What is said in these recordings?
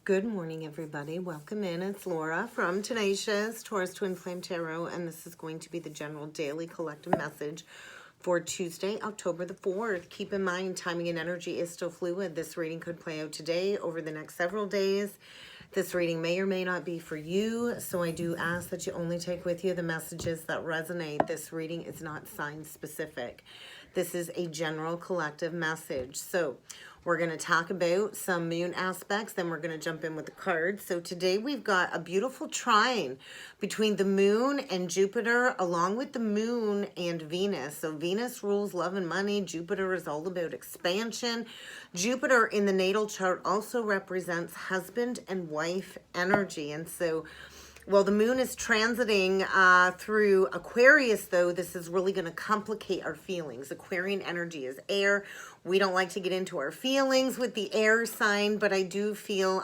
Good morning, everybody. Welcome in. It's Laura from Tenacious Taurus Twin Flame Tarot, and this is going to be the general daily collective message for Tuesday, October the 4th. Keep in mind, timing and energy is still fluid. This reading could play out today, over the next several days. This reading may or may not be for you, so I do ask that you only take with you the messages that resonate. This reading is not sign specific. This is a general collective message. So we're going to talk about some moon aspects, then we're going to jump in with the cards. So today we've got a beautiful trine between the moon and Jupiter, along with the moon and Venus. So Venus rules love and money. Jupiter is all about expansion. Jupiter in the natal chart also represents husband and wife energy. And so well, the moon is transiting through Aquarius, though. This is really going to complicate our feelings. Aquarian energy is air. We don't like to get into our feelings with the air sign, but I do feel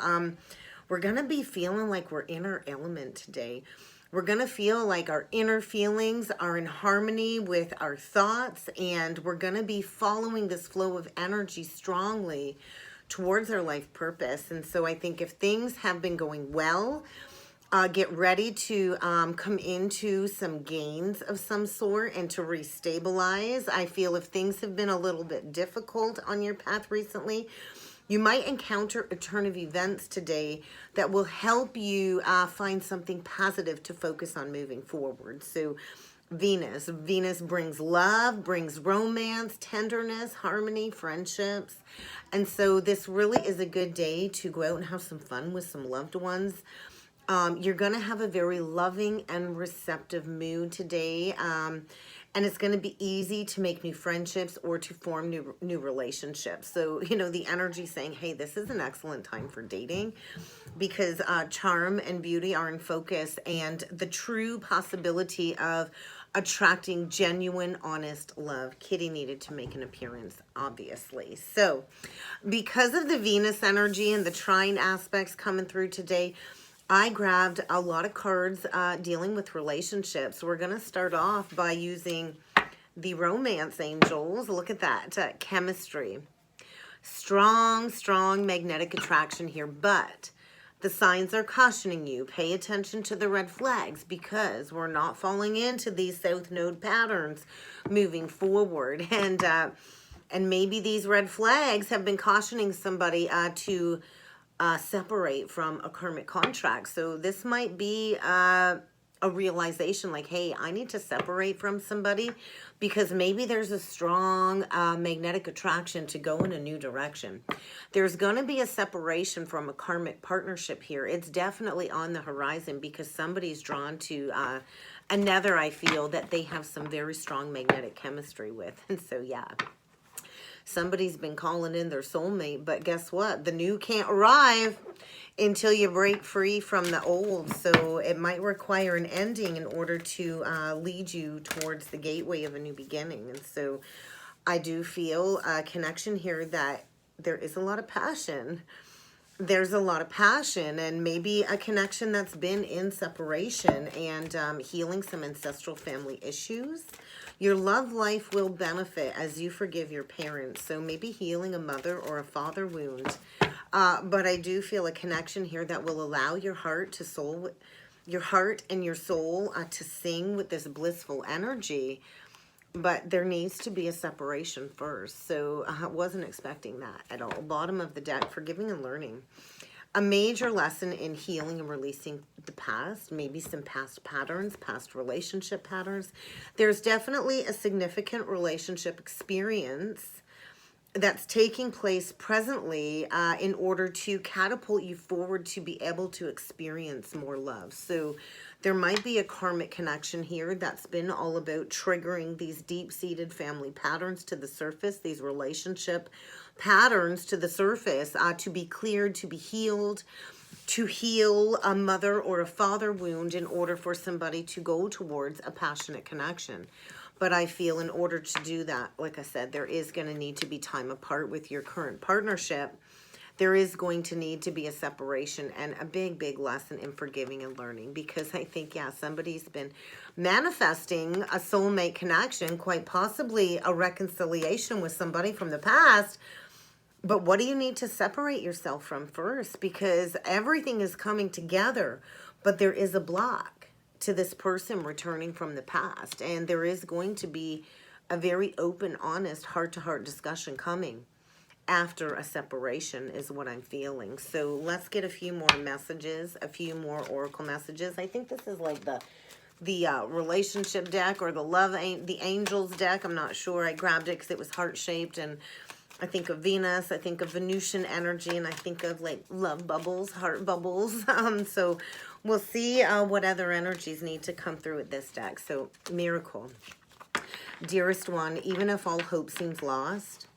we're going to be feeling like we're in our element today. We're going to feel like our inner feelings are in harmony with our thoughts, and we're going to be following this flow of energy strongly towards our life purpose. And so I think if things have been going well, get ready to come into some gains of some sort and to restabilize. I feel if things have been a little bit difficult on your path recently, you might encounter a turn of events today that will help you find something positive to focus on moving forward. So Venus brings love, brings romance, tenderness, harmony, friendships. And so this really is a good day to go out and have some fun with some loved ones. You're going to have a very loving and receptive mood today. And it's going to be easy to make new friendships or to form new relationships. So, you know, the energy saying, hey, this is an excellent time for dating because charm and beauty are in focus, and the true possibility of attracting genuine, honest love. Kitty needed to make an appearance, obviously. So because of the Venus energy and the trine aspects coming through today, I grabbed a lot of cards dealing with relationships. We're going to start off by using the romance angels. Look at that, chemistry. Strong magnetic attraction here, but the signs are cautioning you. Pay attention to the red flags because we're not falling into these South Node patterns moving forward. And maybe these red flags have been cautioning somebody to separate from a karmic contract. So this might be a realization like, hey, I need to separate from somebody because maybe there's a strong magnetic attraction to go in a new direction. There's going to be a separation from a karmic partnership here. It's definitely on the horizon because somebody's drawn to another, I feel, that they have some very strong magnetic chemistry with. And so, yeah. Somebody's been calling in their soulmate, but guess what? The new can't arrive until you break free from the old. So it might require an ending in order to lead you towards the gateway of a new beginning. And so I do feel a connection here that there is a lot of passion. There's a lot of passion and maybe a connection that's been in separation and healing some ancestral family issues. Your love life will benefit as you forgive your parents. So maybe healing a mother or a father wound. But I do feel a connection here that will allow your heart and your soul to sing with this blissful energy. But there needs to be a separation first. So I wasn't expecting that at all. Bottom of the deck, forgiving and learning. A major lesson in healing and releasing the past, maybe some past patterns, past relationship patterns. There's definitely a significant relationship experience that's taking place presently in order to catapult you forward to be able to experience more love. So there might be a karmic connection here that's been all about triggering these deep-seated family patterns to the surface, these relationship patterns to the surface, to be cleared, to be healed, to heal a mother or a father wound in order for somebody to go towards a passionate connection. But I feel in order to do that, like I said, there is going to need to be time apart with your current partnership. There is going to need to be a separation and a big lesson in forgiving and learning, because I think, yeah, somebody's been manifesting a soulmate connection, quite possibly a reconciliation with somebody from the past, But what do you need to separate yourself from first? Because everything is coming together, but there is a block to this person returning from the past. And there is going to be a very open, honest, heart-to-heart discussion coming after a separation is what I'm feeling. So let's get a few more messages, a few more oracle messages. I think this is like the relationship deck or the angels deck. I'm not sure. I grabbed it because it was heart-shaped, and I think of Venus, I think of Venusian energy, and I think of like love bubbles, heart bubbles. So we'll see what other energies need to come through with this deck. So miracle. Dearest one, even if all hope seems lost,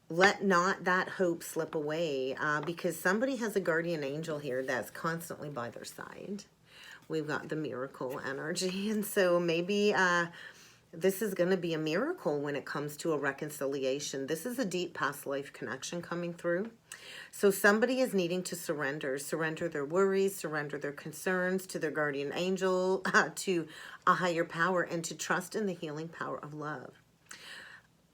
let not that hope slip away, because somebody has a guardian angel here that's constantly by their side. We've got the miracle energy, and so maybe this is going to be a miracle when it comes to a reconciliation. This is a deep past life connection coming through. So somebody is needing to surrender their worries, surrender their concerns to their guardian angel, to a higher power, and to trust in the healing power of love.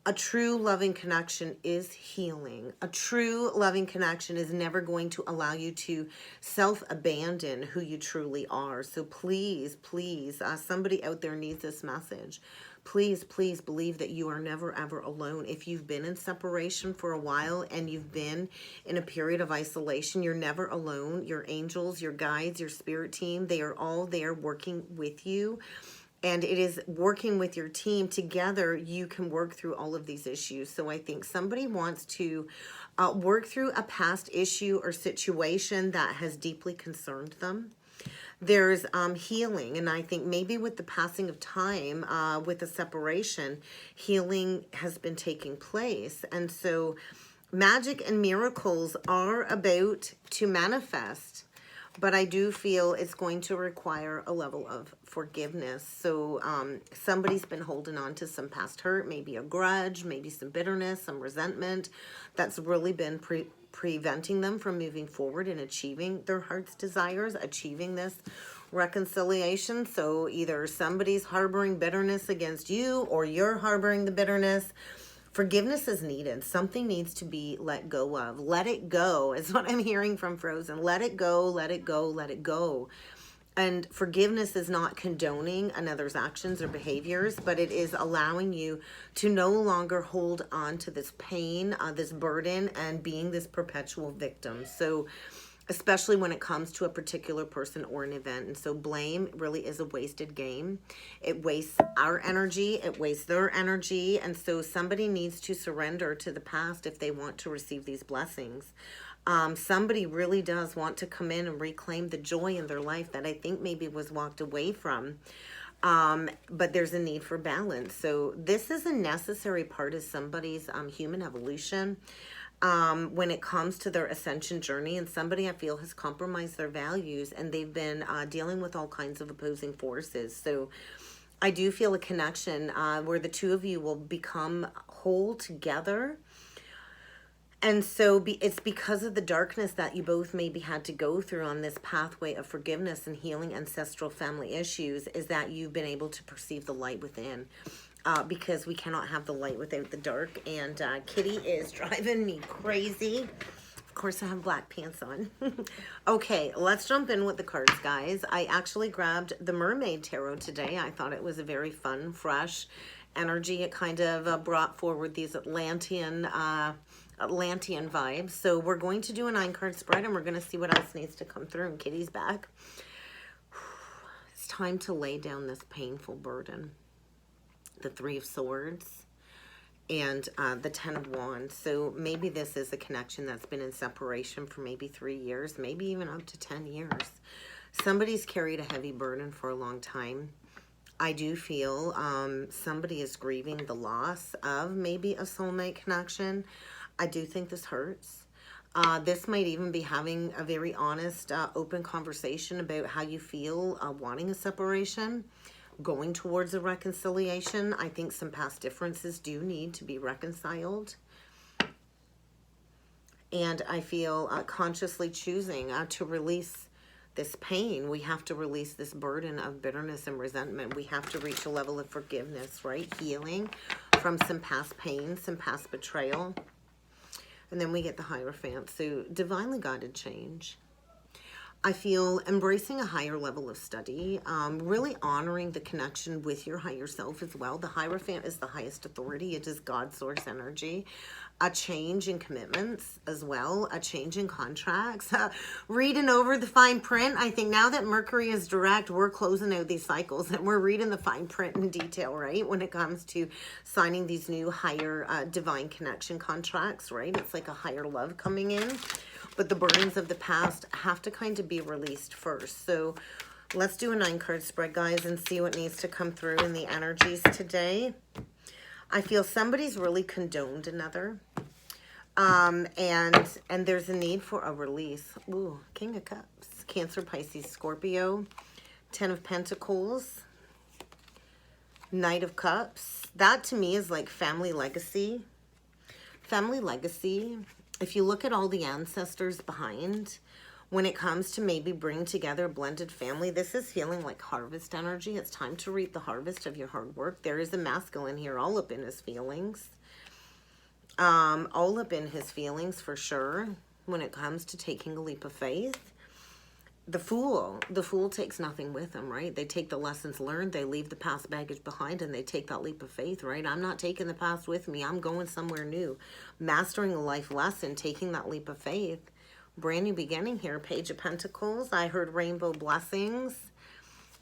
A true loving connection is healing. A true loving connection is never going to allow you to self-abandon who you truly are. So please, please, somebody out there needs this message. Please, please believe that you are never, ever alone. If you've been in separation for a while and you've been in a period of isolation, you're never alone. Your angels, your guides, your spirit team, they are all there working with you. And it is working with your team together, you can work through all of these issues. So I think somebody wants to work through a past issue or situation that has deeply concerned them. There's healing, and I think maybe with the passing of time, with the separation, healing has been taking place. And so magic and miracles are about to manifest. But I do feel it's going to require a level of forgiveness. So somebody's been holding on to some past hurt, maybe a grudge, maybe some bitterness, some resentment that's really been preventing them from moving forward and achieving their heart's desires, achieving this reconciliation. So either somebody's harboring bitterness against you or you're harboring the bitterness. Forgiveness is needed. Something needs to be let go of. Let it go is what I'm hearing from Frozen. Let it go, let it go, let it go. And forgiveness is not condoning another's actions or behaviors, but it is allowing you to no longer hold on to this pain, this burden, and being this perpetual victim. So especially when it comes to a particular person or an event. And so blame really is a wasted game. It wastes our energy, it wastes their energy. And so somebody needs to surrender to the past if they want to receive these blessings. Somebody really does want to come in and reclaim the joy in their life that I think maybe was walked away from. But there's a need for balance. So this is a necessary part of somebody's human evolution. When it comes to their ascension journey, and somebody I feel has compromised their values, and they've been dealing with all kinds of opposing forces. So I do feel a connection where the two of you will become whole together. And so it's because of the darkness that you both maybe had to go through on this pathway of forgiveness and healing ancestral family issues, is that you've been able to perceive the light within. Because we cannot have the light without the dark. And Kitty is driving me crazy. Of course, I have black pants on. Okay, let's jump in with the cards, guys. I actually grabbed the Mermaid Tarot today. I thought it was a very fun, fresh energy. It kind of brought forward these Atlantean vibes. So we're going to do a 9-card spread, and we're going to see what else needs to come through. And Kitty's back. It's time to lay down this painful burden. The 3 of Swords and the 10 of Wands. So maybe this is a connection that's been in separation for maybe 3 years, maybe even up to 10 years. Somebody's carried a heavy burden for a long time. I do feel somebody is grieving the loss of maybe a soulmate connection. I do think this hurts. This might even be having a very honest, open conversation about how you feel wanting a separation, going towards a reconciliation. I think some past differences do need to be reconciled. And I feel consciously choosing to release this pain. We have to release this burden of bitterness and resentment. We have to reach a level of forgiveness, right? Healing from some past pain, some past betrayal. And then we get the Hierophant. So divinely guided change. I feel embracing a higher level of study, really honoring the connection with your higher self as well. The Hierophant is the highest authority. It is God's source energy. A change in commitments as well, a change in contracts. Reading over the fine print. I think now that Mercury is direct, we're closing out these cycles and we're reading the fine print in detail, right? When it comes to signing these new higher divine connection contracts, right? It's like a higher love coming in. But the burdens of the past have to kind of be released first. So let's do a 9-card spread, guys, and see what needs to come through in the energies today. I feel somebody's really condoned another. And there's a need for a release. Ooh, King of Cups. Cancer, Pisces, Scorpio. 10 of Pentacles. Knight of Cups. That to me is like family legacy. Family legacy. If you look at all the ancestors behind, when it comes to maybe bring together a blended family, this is feeling like harvest energy. It's time to reap the harvest of your hard work. There is a masculine here all up in his feelings. All up in his feelings for sure when it comes to taking a leap of faith. The fool takes nothing with him, right? They take the lessons learned, they leave the past baggage behind, and they take that leap of faith, right? I'm not taking the past with me. I'm going somewhere new. Mastering a life lesson, taking that leap of faith. Brand new beginning here. Page of Pentacles. I heard rainbow blessings.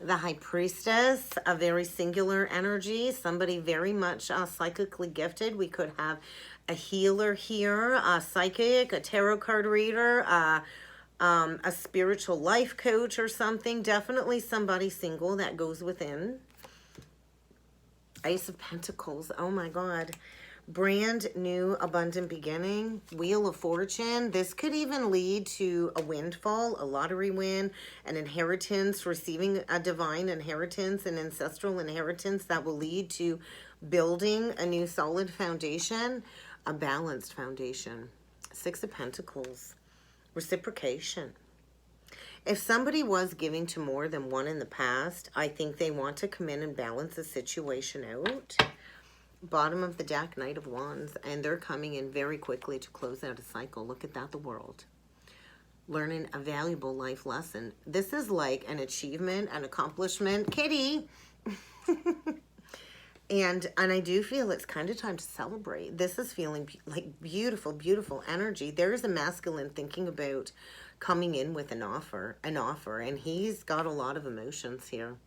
The High Priestess, a very singular energy. Somebody very much psychically gifted. We could have a healer here, a psychic, a tarot card reader, a spiritual life coach or something. Definitely somebody single that goes within. Ace of Pentacles. Oh my God. Brand new abundant beginning. Wheel of Fortune. This could even lead to a windfall, a lottery win, an inheritance, receiving a divine inheritance, an ancestral inheritance that will lead to building a new solid foundation, a balanced foundation. 6 of Pentacles. Reciprocation. If somebody was giving to more than one in the past, I think they want to come in and balance the situation out. Bottom of the deck, Knight of Wands, and they're coming in very quickly to close out a cycle. Look at that, the World. Learning a valuable life lesson. This is like an achievement, an accomplishment. Kitty! And I do feel it's kind of time to celebrate. This is feeling like beautiful, beautiful energy. There is a masculine thinking about coming in with an offer, and he's got a lot of emotions here.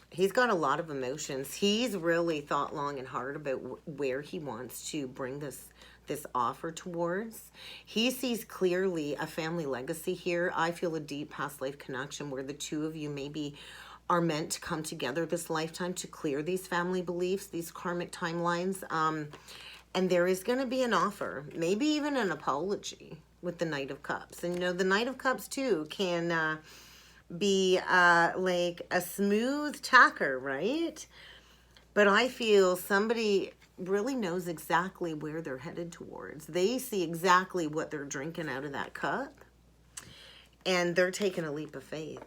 He's got a lot of emotions. He's really thought long and hard about where he wants to bring this offer towards. He sees clearly a family legacy here. I feel a deep past life connection where the two of you maybe are meant to come together this lifetime to clear these family beliefs, these karmic timelines. And there is going to be an offer, maybe even an apology with the Knight of Cups. And you know, the Knight of Cups too can be like a smooth tacker, right? But I feel somebody really knows exactly where they're headed towards. They see exactly what they're drinking out of that cup, and they're taking a leap of faith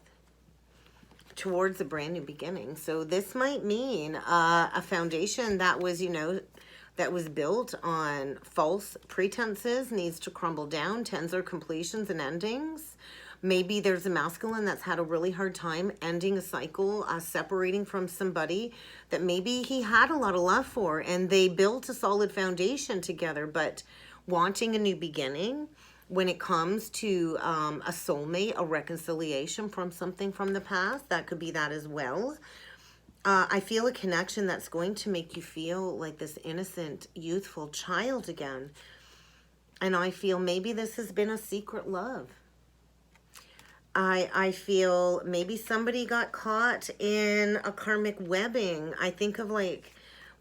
towards a brand new beginning. So this might mean a foundation that was, you know, that was built on false pretenses needs to crumble down. 10s are completions and endings. Maybe there's a masculine that's had a really hard time ending a cycle, separating from somebody that maybe he had a lot of love for, and they built a solid foundation together, but wanting a new beginning when it comes to a soulmate, a reconciliation from something from the past. That could be that as well. I feel a connection that's going to make you feel like this innocent, youthful child again. And I feel maybe this has been a secret love. I feel maybe somebody got caught in a karmic webbing. I think of like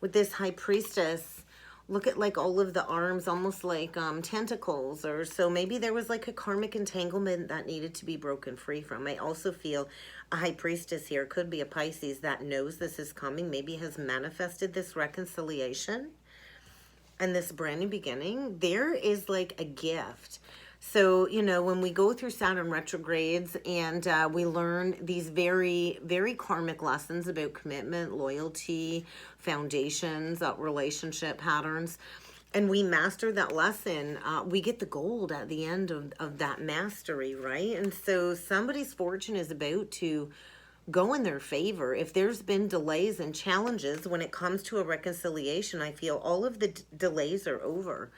with this High Priestess, look at like all of the arms, almost like tentacles, or so maybe there was like a karmic entanglement that needed to be broken free from. I also feel a High Priestess here could be a Pisces that knows this is coming, maybe has manifested this reconciliation and this brand new beginning. There is like a gift. So, you know, when we go through Saturn retrogrades and we learn these very, very karmic lessons about commitment, loyalty, foundations, relationship patterns, and we master that lesson, we get the gold at the end of that mastery, right? And so somebody's fortune is about to go in their favor. If there's been delays and challenges when it comes to a reconciliation, I feel all of the delays are over.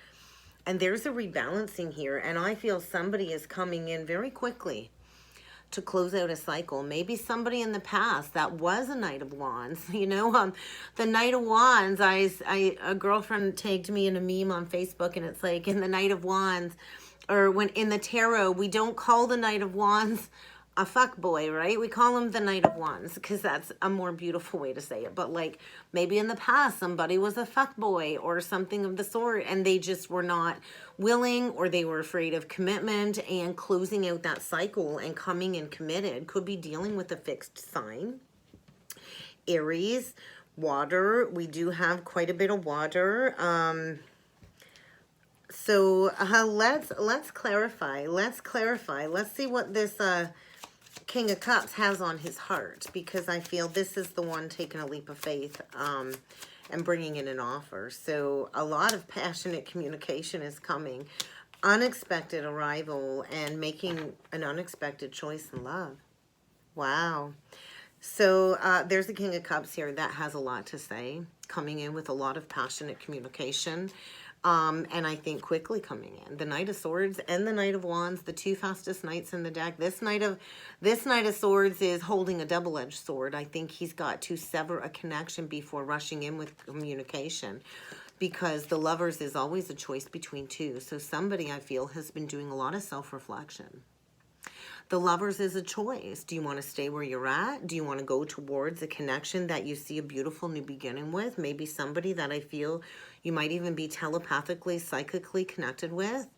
And there's a rebalancing here. And I feel somebody is coming in very quickly to close out a cycle. Maybe somebody in the past that was a Knight of Wands. You know, the Knight of Wands, a girlfriend tagged me in a meme on Facebook, and it's like, in the Knight of Wands, or when in the tarot, we don't call the Knight of Wands a fuck boy, right? We call him the Knight of Wands because that's a more beautiful way to say it. But like, maybe in the past somebody was a fuck boy or something of the sort, and they just were not willing, or they were afraid of commitment and closing out that cycle and coming in committed. Could be dealing with a fixed sign. Aries, water. We do have quite a bit of water. So let's clarify. Let's see what this King of Cups has on his heart, because I feel this is the one taking a leap of faith and bringing in an offer. So a lot of passionate communication is coming, unexpected arrival, and making an unexpected choice in love. Wow. So there's the King of Cups here that has a lot to say, coming in with a lot of passionate communication. And I think quickly coming in. The Knight of Swords and the Knight of Wands, the two fastest knights in the deck. This Knight of Swords is holding a double-edged sword. I think he's got to sever a connection before rushing in with communication, because the Lovers is always a choice between two. So somebody, I feel, has been doing a lot of self-reflection. The Lovers is a choice. Do you want to stay where you're at? Do you want to go towards a connection that you see a beautiful new beginning with? Maybe somebody that I feel you might even be telepathically, psychically connected with.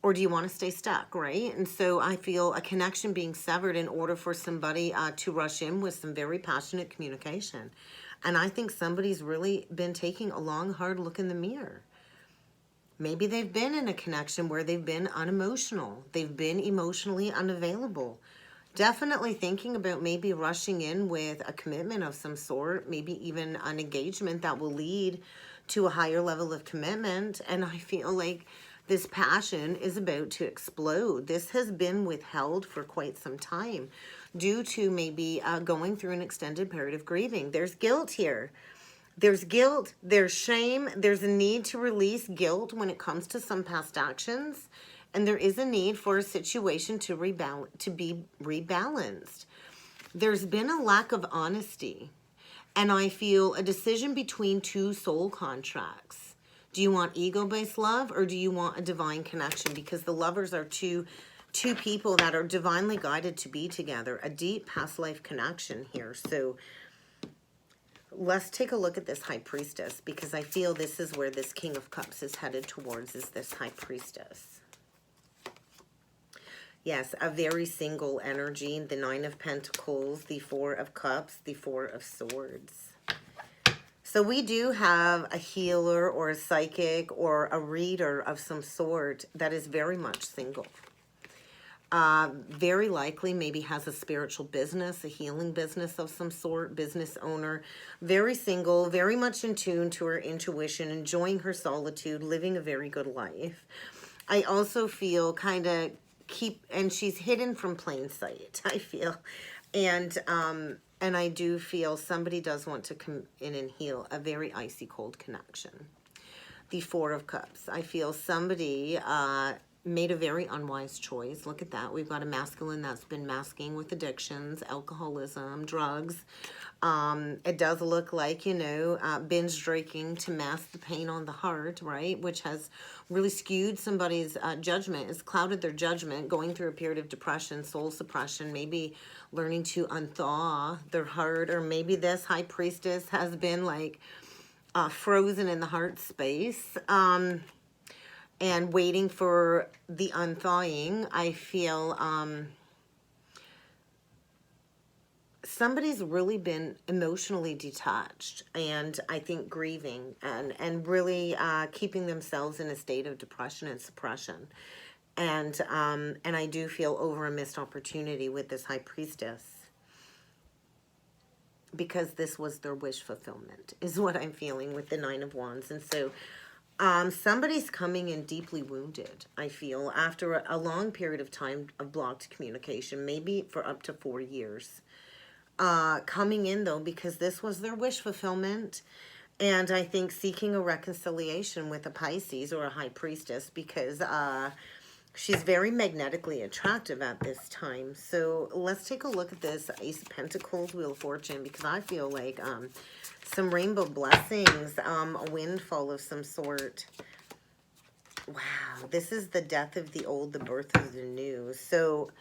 Or do you want to stay stuck, right? And so I feel a connection being severed in order for somebody to rush in with some very passionate communication. And I think somebody's really been taking a long, hard look in the mirror. Maybe they've been in a connection where they've been unemotional. They've been emotionally unavailable. Definitely thinking about maybe rushing in with a commitment of some sort, maybe even an engagement that will lead to a higher level of commitment. And I feel like this passion is about to explode. This has been withheld for quite some time due to maybe going through an extended period of grieving. There's guilt here. There's guilt, there's shame, there's a need to release guilt when it comes to some past actions, and there is a need for a situation to be rebalanced. There's been a lack of honesty, and I feel a decision between two soul contracts. Do you want ego-based love, or do you want a divine connection? Because the Lovers are two people that are divinely guided to be together, a deep past life connection here. So let's take a look at this High Priestess, because I feel this is where this King of Cups is headed towards, is this High Priestess. Yes, a very single energy. The Nine of Pentacles, the Four of Cups, the Four of Swords. So we do have a healer or a psychic or a reader of some sort that is very much single. Very likely maybe has a spiritual business, a healing business of some sort, business owner, very single, very much in tune to her intuition, enjoying her solitude, living a very good life. I also feel kind of and she's hidden from plain sight, I feel. And I do feel somebody does want to come in and heal a very icy cold connection. The Four of Cups. I feel somebody made a very unwise choice. Look at that. We've got a masculine that's been masking with addictions, alcoholism, drugs. It does look like, you know, binge drinking to mask the pain on the heart, right? Which has really skewed somebody's judgment. It's clouded their judgment, going through a period of depression, soul suppression, maybe learning to unthaw their heart. Or maybe this High Priestess has been like frozen in the heart space. And waiting for the unthawing. I feel somebody's really been emotionally detached, and I think grieving and really keeping themselves in a state of depression and suppression. And I do feel over a missed opportunity with this High Priestess, because this was their wish fulfillment, is what I'm feeling with the Nine of Wands. And so Somebody's coming in deeply wounded, I feel, after a long period of time of blocked communication, maybe for up to 4 years. Coming in, though, because this was their wish fulfillment. And I think seeking a reconciliation with a Pisces or a High Priestess, because she's very magnetically attractive at this time. So let's take a look at this Ace of Pentacles, Wheel of Fortune, because I feel like some rainbow blessings, a windfall of some sort. Wow, this is the death of the old, the birth of the new. So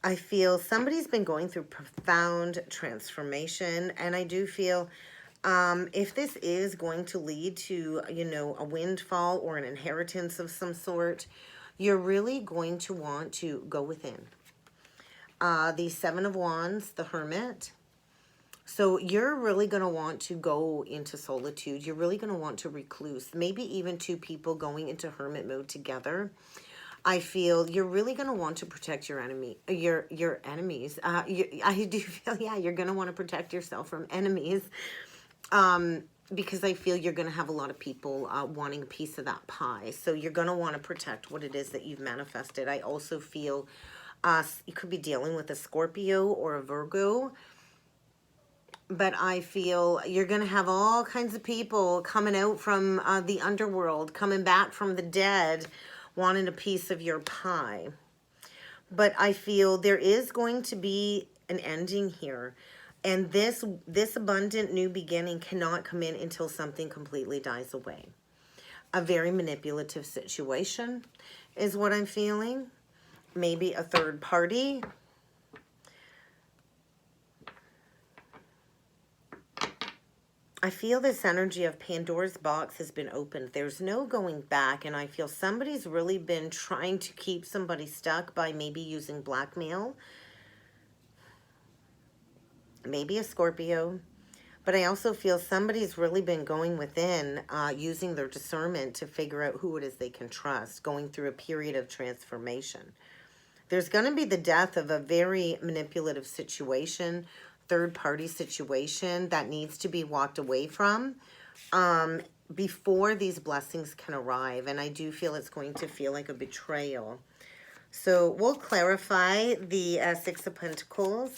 I feel somebody's been going through profound transformation, and I do feel if this is going to lead to, you know, a windfall or an inheritance of some sort, you're really going to want to go within. The Seven of Wands, the Hermit. So you're really going to want to go into solitude. You're really going to want to recluse. Maybe even two people going into hermit mode together. I feel you're really going to want to protect your your enemies. I do feel, yeah, you're going to want to protect yourself from enemies. Because I feel you're going to have a lot of people wanting a piece of that pie. So you're going to want to protect what it is that you've manifested. I also feel you could be dealing with a Scorpio or a Virgo. But I feel you're going to have all kinds of people coming out from the underworld, coming back from the dead, wanting a piece of your pie. But I feel there is going to be an ending here. And this abundant new beginning cannot come in until something completely dies away. A very manipulative situation is what I'm feeling. Maybe a third party. I feel this energy of Pandora's box has been opened. There's no going back, and I feel somebody's really been trying to keep somebody stuck by maybe using blackmail. Maybe a Scorpio. But I also feel somebody's really been going within, using their discernment to figure out who it is they can trust, going through a period of transformation. There's going to be the death of a very manipulative situation, third-party situation that needs to be walked away from before these blessings can arrive. And I do feel it's going to feel like a betrayal. So we'll clarify the Six of Pentacles.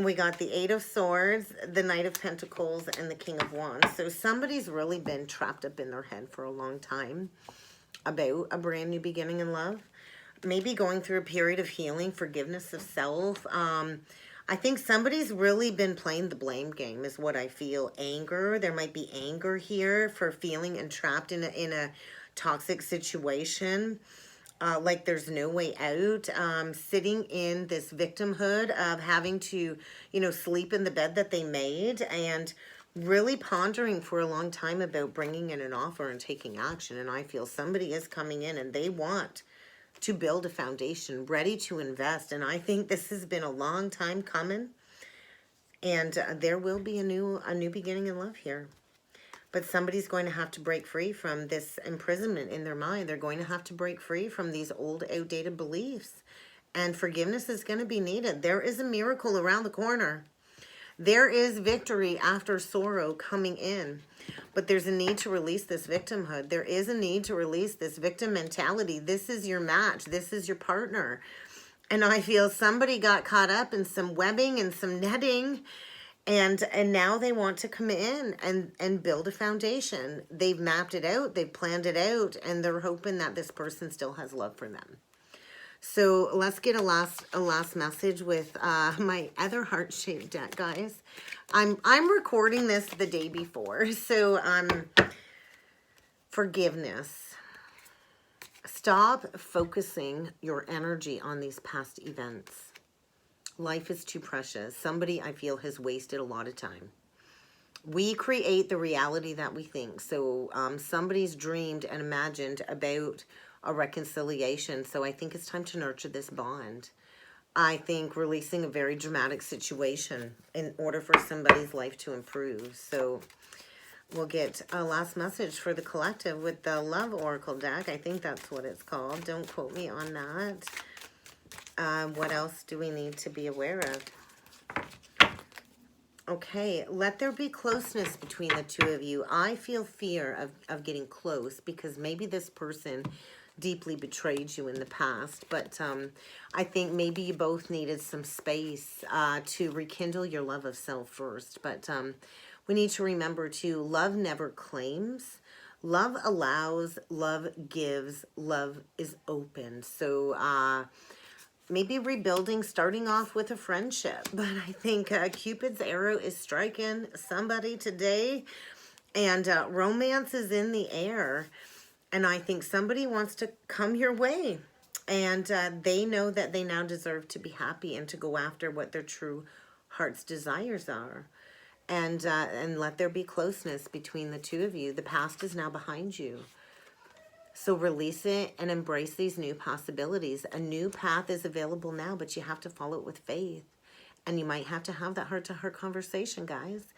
We got the Eight of Swords, the Knight of Pentacles, and the King of Wands. So somebody's really been trapped up in their head for a long time about a brand new beginning in love. Maybe going through a period of healing, forgiveness of self. I think somebody's really been playing the blame game is what I feel. Anger. There might be anger here for feeling entrapped in a toxic situation. Like there's no way out, sitting in this victimhood of having to, you know, sleep in the bed that they made, and really pondering for a long time about bringing in an offer and taking action. And I feel somebody is coming in and they want to build a foundation, ready to invest. And I think this has been a long time coming, and there will be a new beginning in love here. But somebody's going to have to break free from this imprisonment in their mind. They're going to have to break free from these old, outdated beliefs. And forgiveness is going to be needed. There is a miracle around the corner. There is victory after sorrow coming in. But there's a need to release this victimhood. There is a need to release this victim mentality. This is your match. This is your partner. And I feel somebody got caught up in some webbing and some netting. And now they want to come in and build a foundation. They've mapped it out. They've planned it out. And they're hoping that this person still has love for them. So let's get a last message with my other heart-shaped deck, guys. I'm recording this the day before. So forgiveness. Stop focusing your energy on these past events. Life is too precious. Somebody, I feel, has wasted a lot of time. We create the reality that we think. So somebody's dreamed and imagined about a reconciliation. So I think it's time to nurture this bond. I think releasing a very dramatic situation in order for somebody's life to improve. So we'll get a last message for the collective with the Love Oracle deck. I think that's what it's called. Don't quote me on that. What else do we need to be aware of? Okay, let there be closeness between the two of you. I feel fear of getting close because maybe this person deeply betrayed you in the past. But I think maybe you both needed some space to rekindle your love of self first. But we need to remember too, love never claims. Love allows, love gives, love is open. So maybe rebuilding, starting off with a friendship. But I think Cupid's arrow is striking somebody today. And romance is in the air. And I think somebody wants to come your way. And they know that they now deserve to be happy and to go after what their true heart's desires are. And let there be closeness between the two of you. The past is now behind you. So release it and embrace these new possibilities. A new path is available now, but you have to follow it with faith. And you might have to have that heart-to-heart conversation, guys.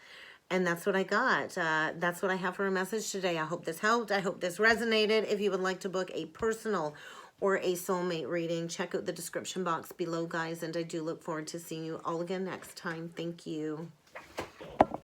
And that's what I got. That's what I have for a message today. I hope this helped. I hope this resonated. If you would like to book a personal or a soulmate reading, check out the description box below, guys. And I do look forward to seeing you all again next time. Thank you.